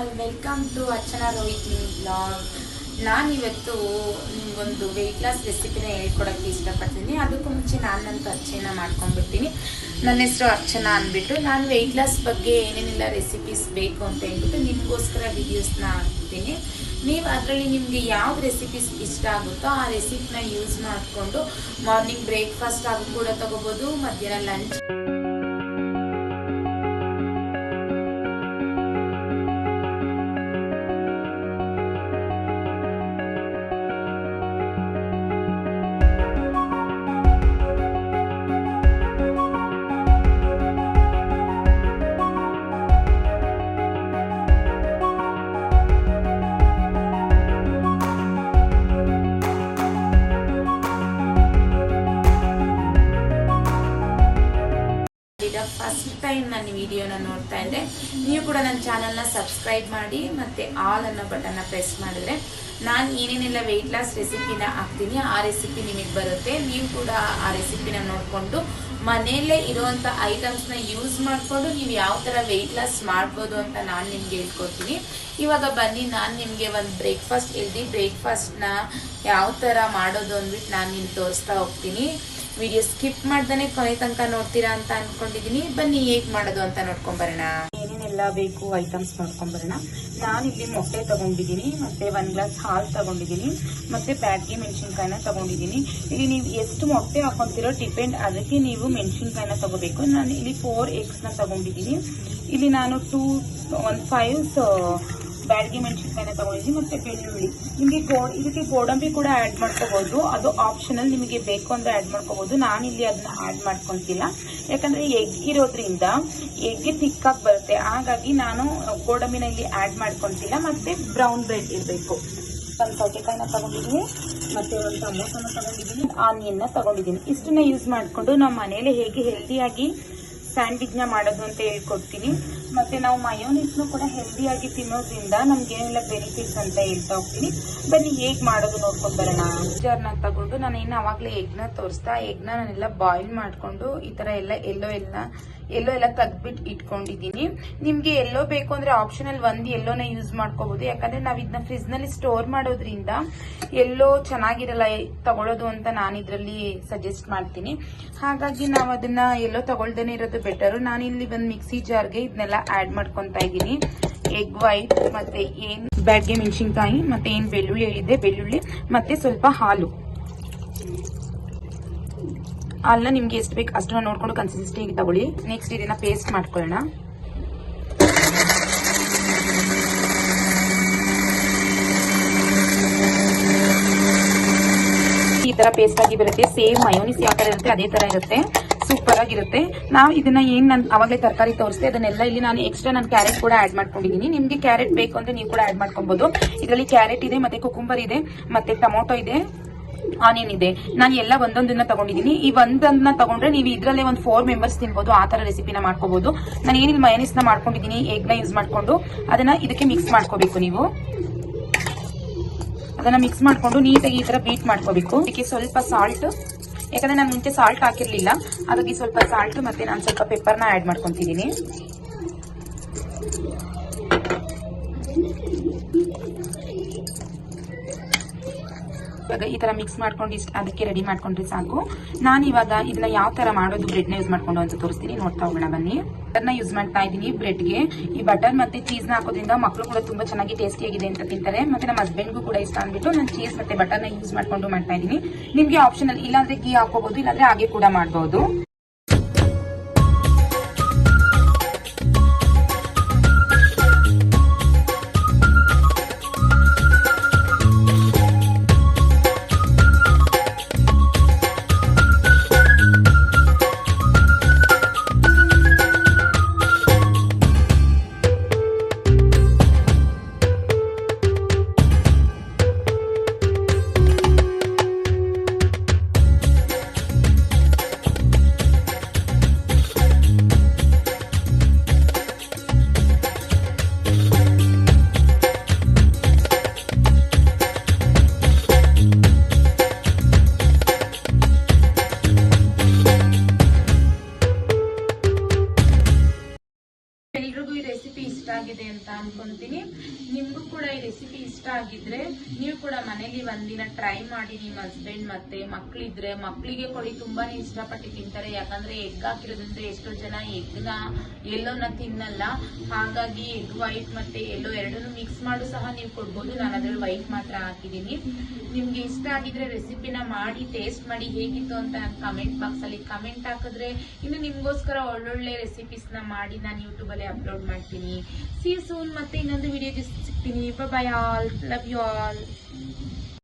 All, welcome to Archana Rohit mini blog. ನಾನಿವತ್ತು ನಿಮ್ಗೊಂದು weight loss ರೆಸಿಪಿನ ಹೇಳ್ಕೊಡೋಕ್ಕೆ ಇಷ್ಟಪಡ್ತೀನಿ. ಅದಕ್ಕೂ ಮುಂಚೆ ನಾನಂತೂ ಪರಿಚಯನ ಮಾಡ್ಕೊಂಡ್ಬಿಡ್ತೀನಿ. ನನ್ನ ಹೆಸರು ಅರ್ಚನಾ ಅಂದ್ಬಿಟ್ಟು ನಾನು ವೆಯ್ಟ್ ಲಾಸ್ ಬಗ್ಗೆ ಏನೇನೆಲ್ಲ ರೆಸಿಪೀಸ್ ಬೇಕು ಅಂತ ಹೇಳ್ಬಿಟ್ಟು ನಿಮಗೋಸ್ಕರ ವಿಡಿಯೋಸ್ನ ಹಾಕ್ತೀನಿ. ನೀವು ಅದರಲ್ಲಿ ನಿಮಗೆ ಯಾವ್ದು ರೆಸಿಪೀಸ್ ಇಷ್ಟ ಆಗುತ್ತೋ ಆ ರೆಸಿಪಿನ ಯೂಸ್ ಮಾಡಿಕೊಂಡು ಮಾರ್ನಿಂಗ್ ಬ್ರೇಕ್ಫಾಸ್ಟ್ ಆಗಿ ಕೂಡ ತೊಗೋಬೋದು, ಮಧ್ಯಾಹ್ನ ಲಂಚ್ ಫಸ್ಟ್ ಟೈಮ್ ನನ್ನ ವಿಡಿಯೋನ ನೋಡ್ತಾ ಇದ್ದರೆ ನೀವು ಕೂಡ ನನ್ನ ಚಾನಲ್ನ ಸಬ್ಸ್ಕ್ರೈಬ್ ಮಾಡಿ ಮತ್ತು ಆಲ್ ಅನ್ನೋ ಬಟನ್ನ ಪ್ರೆಸ್ ಮಾಡಿದ್ರೆ ನಾನು ಏನೇನೆಲ್ಲ ವೆಯ್ಟ್ ಲಾಸ್ ರೆಸಿಪಿನ ಹಾಕ್ತೀನಿ ಆ ರೆಸಿಪಿ ನಿಮಗೆ ಬರುತ್ತೆ. ನೀವು ಕೂಡ ಆ ರೆಸಿಪಿನ ನೋಡಿಕೊಂಡು ಮನೆಯಲ್ಲೇ ಇರುವಂಥ ಐಟಮ್ಸ್ನ ಯೂಸ್ ಮಾಡಿಕೊಂಡು ನೀವು ಯಾವ ಥರ ವೆಯ್ಟ್ ಲಾಸ್ ಮಾಡ್ಬೋದು ಅಂತ ನಾನು ನಿಮ್ಗೆ ಹೇಳ್ಕೊಡ್ತೀನಿ. ಇವಾಗ ಬನ್ನಿ, ನಾನು ನಿಮಗೆ ಒಂದು ಹೆಲ್ದಿ ಬ್ರೇಕ್ಫಾಸ್ಟ್ನ ಯಾವ ಥರ ಮಾಡೋದು ಅಂದ್ಬಿಟ್ಟು ನಾನು ನಿಮ್ಗೆ ತೋರಿಸ್ತಾ ಹೋಗ್ತೀನಿ. ವಿಡಿಯೋ ಸ್ಕಿಪ್ ಮಾಡ್ದೇ ಕೊನೆ ತನಕ ನೋಡ್ತೀರಾ ಅಂತ ಅನ್ಕೊಂಡಿದೀನಿ. ಬನ್ನಿ ಹೇಗೆ ಮಾಡೋದು ಅಂತ ನೋಡ್ಕೊಂಬರೋಣ. ಏನೇನೆಲ್ಲ ಬೇಕು ಐಟಮ್ಸ್ ನೋಡ್ಕೊಂಬರೋಣ. ನಾನಿಲ್ಲಿ ಮೊಟ್ಟೆ ತಗೊಂಡಿದ್ದೀನಿ, ಮತ್ತೆ 1 ಗ್ಲಾಸ್ ಹಾಲು ತಗೊಂಡಿದ್ದೀನಿ, ಮತ್ತೆ ಬ್ಯಾಡ್ಗೆ ಮೆಣಸಿನ್ಕಾಯಿನ ತಗೊಂಡಿದ್ದೀನಿ. ಇಲ್ಲಿ ನೀವು ಎಷ್ಟು ಮೊಟ್ಟೆ ಹಾಕೊಂತೀರೋ ಡಿಪೆಂಡ್, ಅದಕ್ಕೆ ನೀವು ಮೆಣಸಿನ್ಕಾಯಿನ ತಗೋಬೇಕು. ನಾನು ಇಲ್ಲಿ 4 ಎಗ್ಸ್ನ ತಗೊಂಡಿದ್ದೀನಿ. ಇಲ್ಲಿ ನಾನು 5 ಬ್ಯಾಡ್ಗೆ ಮೆಣಸಿನ್ಕಾಯಿನ ತಗೊಂಡಿದ್ದೀನಿ, ಮತ್ತೆ ಬೆಳ್ಳುಳ್ಳಿ. ನಿಮಗೆ ಇದಕ್ಕೆ ಗೋಡಂಬಿ ಕೂಡ ಆ್ಯಡ್ ಮಾಡ್ಕೋಬಹುದು, ಅದು ಆಪ್ಷನಲ್. ನಿಮಗೆ ಬೇಕು ಅಂದ್ರೆ ಆ್ಯಡ್ ಮಾಡ್ಕೋಬಹುದು. ನಾನಿಲ್ಲಿ ಅದನ್ನ ಆ್ಯಡ್ ಮಾಡ್ಕೊತಿಲ್ಲ, ಯಾಕಂದ್ರೆ ಎಗ್ ಇರೋದ್ರಿಂದ ಎಗ್ಗೆ ತಿಕ್ಕಾಗಿ ಬರುತ್ತೆ. ಹಾಗಾಗಿ ನಾನು ಗೋಡಂಬಿನ ಇಲ್ಲಿ ಆ್ಯಡ್ ಮಾಡ್ಕೊತಿಲ್ಲ. ಮತ್ತೆ ಬ್ರೌನ್ ಬ್ರೆಡ್ ಇರಬೇಕು. ಒಂದು ಸೌತೆಕಾಯಿನ ತಗೊಂಡಿದ್ದೀನಿ, ಮತ್ತೆ ಒಂದು ಟೊಮೊಟೊನ ತಗೊಂಡಿದ್ದೀನಿ, ಆನಿಯನ್ನ ತಗೊಂಡಿದ್ದೀನಿ. ಇಷ್ಟನ್ನ ಯೂಸ್ ಮಾಡಿಕೊಂಡು ನಾವು ಮನೇಲಿ ಹೇಗೆ ಹೆಲ್ದಿಯಾಗಿ ಸ್ಯಾಂಡ್ವಿಚ್ನ ಮಾಡೋದು ಅಂತ ಹೇಳ್ಕೊಡ್ತೀನಿ. ಮತ್ತೆ ನಾವು ಮಯೋನೀಸ್ನು ಕೂಡ ಹೆಲ್ದಿಯಾಗಿ ತಿನ್ನೋದ್ರಿಂದ ನಮ್ಗೆ ಏನೆಲ್ಲ ಬೆನಿಫಿಟ್ಸ್ ಅಂತ ಹೇಳ್ತಾ ಹೋಗ್ತೀನಿ. ಬನ್ನಿ ಹೇಗೆ ಮಾಡೋದು ನೋಡ್ಕೊಂಡು ಬರೋಣ. ಜಾರ್ನ ತಗೊಂಡು ನಾನು ಇನ್ನು ಅವಾಗಲೇ ಎಗ್ನ ತೋರಿಸ್ತಾ, ಎಗ್ನ ನಾನೆಲ್ಲ ಬಾಯ್ಲ್ ಮಾಡಿಕೊಂಡು ಈ ಥರ ಎಲ್ಲ ಎಲ್ಲೋ ಎಲ್ಲ ತೆಗ್ದ್ಬಿಟ್ಟು ಇಟ್ಕೊಂಡಿದ್ದೀನಿ. ನಿಮಗೆ ಎಲ್ಲೋ ಬೇಕು ಅಂದ್ರೆ ಆಪ್ಷನಲ್ ಒಂದು ಎಲ್ಲೋನ ಯೂಸ್ ಮಾಡ್ಕೋಬಹುದು, ಯಾಕಂದ್ರೆ ನಾವು ಇದನ್ನ ಫ್ರಿಜ್ನಲ್ಲಿ ಸ್ಟೋರ್ ಮಾಡೋದ್ರಿಂದ ಎಲ್ಲೋ ಚೆನ್ನಾಗಿರಲ್ಲ ತಗೊಳ್ಳೋದು ಅಂತ ನಾನು ಇದರಲ್ಲಿ ಸಜೆಸ್ಟ್ ಮಾಡ್ತೀನಿ. ಹಾಗಾಗಿ ನಾವು ಅದನ್ನ ಎಲ್ಲೋ ತಗೊಳ್ದೇನೆ ಇರೋದು ಬೆಟರು. ನಾನು ಇಲ್ಲಿ ಒಂದು ಮಿಕ್ಸಿ ಜಾರ್ಗೆ ಇದನ್ನೆಲ್ಲ ಆಡ್ ಮಾಡ್ಕೊತಾ ಇದ್ದೀನಿ. ಎಗ್ ವೈಟ್, ಮತ್ತೆ ಏನ್ ಬ್ಯಾಡ್ಗೆ ಮೆಣಸಿನ್ಕಾಯಿ, ಮತ್ತೆ ಏನ್ ಬೆಳ್ಳುಳ್ಳಿ ಹೇಳಿದೆ, ಬೆಳ್ಳುಳ್ಳಿ, ಮತ್ತೆ ಸ್ವಲ್ಪ ಹಾಲು. ಹಾಲನ್ನ ನಿಮ್ಗೆ ಎಷ್ಟು ಬೇಕು ಅಷ್ಟನ್ನ ನೋಡ್ಕೊಂಡು ಕನ್ಸಿಸ್ಟೆನ್ಸಿ ತಗೊಳ್ಳಿ. ನೆಕ್ಸ್ಟ್ ಇದನ್ನ ಪೇಸ್ಟ್ ಮಾಡ್ಕೊಳ್ಳೋಣ. ಈ ತರ ಪೇಸ್ಟ್ ಆಗಿ ಬರುತ್ತೆ. ಸೇಮ್ ಮಯೋನಿಸ್ ಯಾವ ತರ ಇರುತ್ತೆ ಅದೇ ತರ ಇರುತ್ತೆ, ಸೂಪರ್ ಆಗಿರುತ್ತೆ. ನಾವು ಇದನ್ನ ನಾನು ಅವಾಗಲೇ ತರಕಾರಿ ತೋರಿಸ್ತೆ, ಅದನ್ನೆಲ್ಲ ಇಲ್ಲಿ ನಾನು ಎಕ್ಸ್ಟ್ರಾ ನಾನು ಕ್ಯಾರೆಟ್ ಕೂಡ ಆಡ್ ಮಾಡ್ಕೊಂಡಿದ್ದೀನಿ. ನಿಮ್ಗೆ ಕ್ಯಾರೆಟ್ ಬೇಕು ಅಂದ್ರೆ ನೀವು ಕೂಡ ಆಡ್ ಮಾಡ್ಕೊಬಹುದು. ಇದರಲ್ಲಿ ಕ್ಯಾರೆಟ್ ಇದೆ, ಮತ್ತೆ ಕುಕುಂಬರ್ ಇದೆ, ಮತ್ತೆ ಟೊಮೊಟೊ ಇದೆ, ಆನಿಯನ್ ಇದೆ. ನಾನು ಎಲ್ಲ ಒಂದೊಂದನ್ನ ತಗೊಂಡಿದ್ದೀನಿ. ಈ ಒಂದನ್ನ ತಗೊಂಡ್ರೆ ನೀವು ಇದ್ರಲ್ಲೇ ಒಂದು 4 ಮೆಂಬರ್ಸ್ ತಿನ್ಬಹುದು. ಆ ತರ ರೆಸಿಪಿನ ಮಾಡ್ಕೋಬಹುದು. ನಾನು ಏನಿಲ್ಲ ಮಯೋನೀಸ್ನ ಮಾಡ್ಕೊಂಡಿದ್ದೀನಿ, ಎಗ್ನ ಯೂಸ್ ಮಾಡ್ಕೊಂಡು ಅದನ್ನ ಇದಕ್ಕೆ ಮಿಕ್ಸ್ ಮಾಡ್ಕೋಬೇಕು. ನೀವು ಅದನ್ನ ಮಿಕ್ಸ್ ಮಾಡ್ಕೊಂಡು ನೀಟಾಗಿ ಈ ತರ ಬೀಟ್ ಮಾಡ್ಕೋಬೇಕು. ಇದಕ್ಕೆ ಸ್ವಲ್ಪ ಸಾಲ್ಟ್, ಯಾಕಂದ್ರೆ ನಾನು ಮುಂಚೆ ಸಾಲ್ಟ್ ಹಾಕಿರ್ಲಿಲ್ಲ, ಹಾಗಾಗಿ ಸ್ವಲ್ಪ ಸಾಲ್ಟ್ ಮತ್ತೆ ನಾನು ಸ್ವಲ್ಪ ಪೆಪ್ಪರ್ನ ಆಡ್ ಮಾಡ್ಕೊಂತಿದ್ದೀನಿ. ಇವಾಗ ಈ ತರ ಮಿಕ್ಸ್ ಮಾಡ್ಕೊಂಡು ಅದಕ್ಕೆ ರೆಡಿ ಮಾಡ್ಕೊಂಡ್ರೆ ಸಾಕು. ನಾನು ಇವಾಗ ಇದನ್ನ ಯಾವ ತರ ಮಾಡೋದು ಬ್ರೆಡ್ ನ ಯೂಸ್ ಮಾಡ್ಕೊಂಡು ಅಂತ ತೋರಿಸ್ತೀನಿ, ನೋಡ್ತಾ ಹೋಗೋಣ ಬನ್ನಿ. ಬಟರ್ನ ಯೂಸ್ ಮಾಡ್ತಾ ಇದ್ದೀನಿ ಬ್ರೆಡ್ಗೆ. ಈ ಬಟರ್ ಮತ್ತೆ ಚೀಸ್ ನ ಹಾಕೋದ್ರಿಂದ ಮಕ್ಕಳು ಕೂಡ ತುಂಬಾ ಚೆನ್ನಾಗಿ ಟೇಸ್ಟಿ ಆಗಿದೆ ಅಂತ ತಿಂತಾರೆ. ಮತ್ತೆ ನಮ್ಮ ಹಸ್ಬೆಂಡ್ಗೂ ಕೂಡ ಇಷ್ಟ ಅಂದ್ಬಿಟ್ಟು ನಾನು ಚೀಸ್ ಮತ್ತೆ ಬಟರ್ನ ಯೂಸ್ ಮಾಡ್ಕೊಂಡು ಮಾಡ್ತಾ ಇದ್ದೀನಿ. ನಿಮ್ಗೆ ಆಪ್ಷನಲ್ ಇಲ್ಲಾಂದ್ರೆ ಗೀ ಹಾಕೋಬಹುದು, ಇಲ್ಲಾಂದ್ರೆ ಹಾಗೆ ಕೂಡ ಮಾಡಬಹುದು. ರೆಸಿಪಿ ಇಷ್ಟ ಆಗಿದೆ ಅಂತ ಅನ್ಕೊಂತೀನಿ. ನಿಮ್ಗೂ ಕೂಡ ಈ ರೆಸಿಪಿ ಇಷ್ಟ ಆಗಿದ್ರೆ ನೀವು ಕೂಡ ಮನೇಲಿ ಒಂದಿನ ಟ್ರೈ ಮಾಡಿ. ನಿಮ್ಮ ಹಸ್ಬೆಂಡ್ ಮತ್ತೆ ಮಕ್ಳಿದ್ರೆ ಮಕ್ಳಿಗೆ ಕೊಡಿ, ತುಂಬಾನೇ ಇಷ್ಟಪಟ್ಟು ತಿಂತಾರೆ. ಯಾಕಂದ್ರೆ ಎಗ್ ಹಾಕಿರೋದ್ರಿಂದ ಎಷ್ಟೋ ಜನ ಎಗ್ನ ಎಲ್ಲೋನ ತಿನ್ನಲ್ಲ, ಹಾಗಾಗಿ ಎಗ್ ವೈಟ್ ಮತ್ತೆ ಎಲ್ಲೋ ಎರಡನ್ನೂ ಮಿಕ್ಸ್ ಮಾಡು ಸಹ ನೀವು ಕೊಡ್ಬೋದು. ನಾನು ಅದ್ರಲ್ಲಿ ವೈಟ್ ಮಾತ್ರ ಹಾಕಿದೀನಿ. ನಿಮ್ಗೆ ಇಷ್ಟ ಆಗಿದ್ರೆ ರೆಸಿಪಿನ ಮಾಡಿ ಟೇಸ್ಟ್ ಮಾಡಿ ಹೇಗಿತ್ತು ಅಂತ ಕಮೆಂಟ್ ಬಾಕ್ಸ್ ಅಲ್ಲಿ ಕಮೆಂಟ್ ಹಾಕಿದ್ರೆ ಇನ್ನು ನಿಮ್ಗೋಸ್ಕರ ಒಳ್ಳೊಳ್ಳೆ ರೆಸಿಪೀಸ್ ನ ಮಾಡಿ ನಾನು ಯೂಟ್ಯೂಬ್ ಅಲ್ಲಿ ಅಪ್ಲೋಡ್ ಮಾಡ್ತೀನಿ. See you soon. ಮತ್ತೆ ಇನ್ನೊಂದು ವಿಡಿಯೋ ಸಿಗ್ತೀನಿ. Bye all, love you all.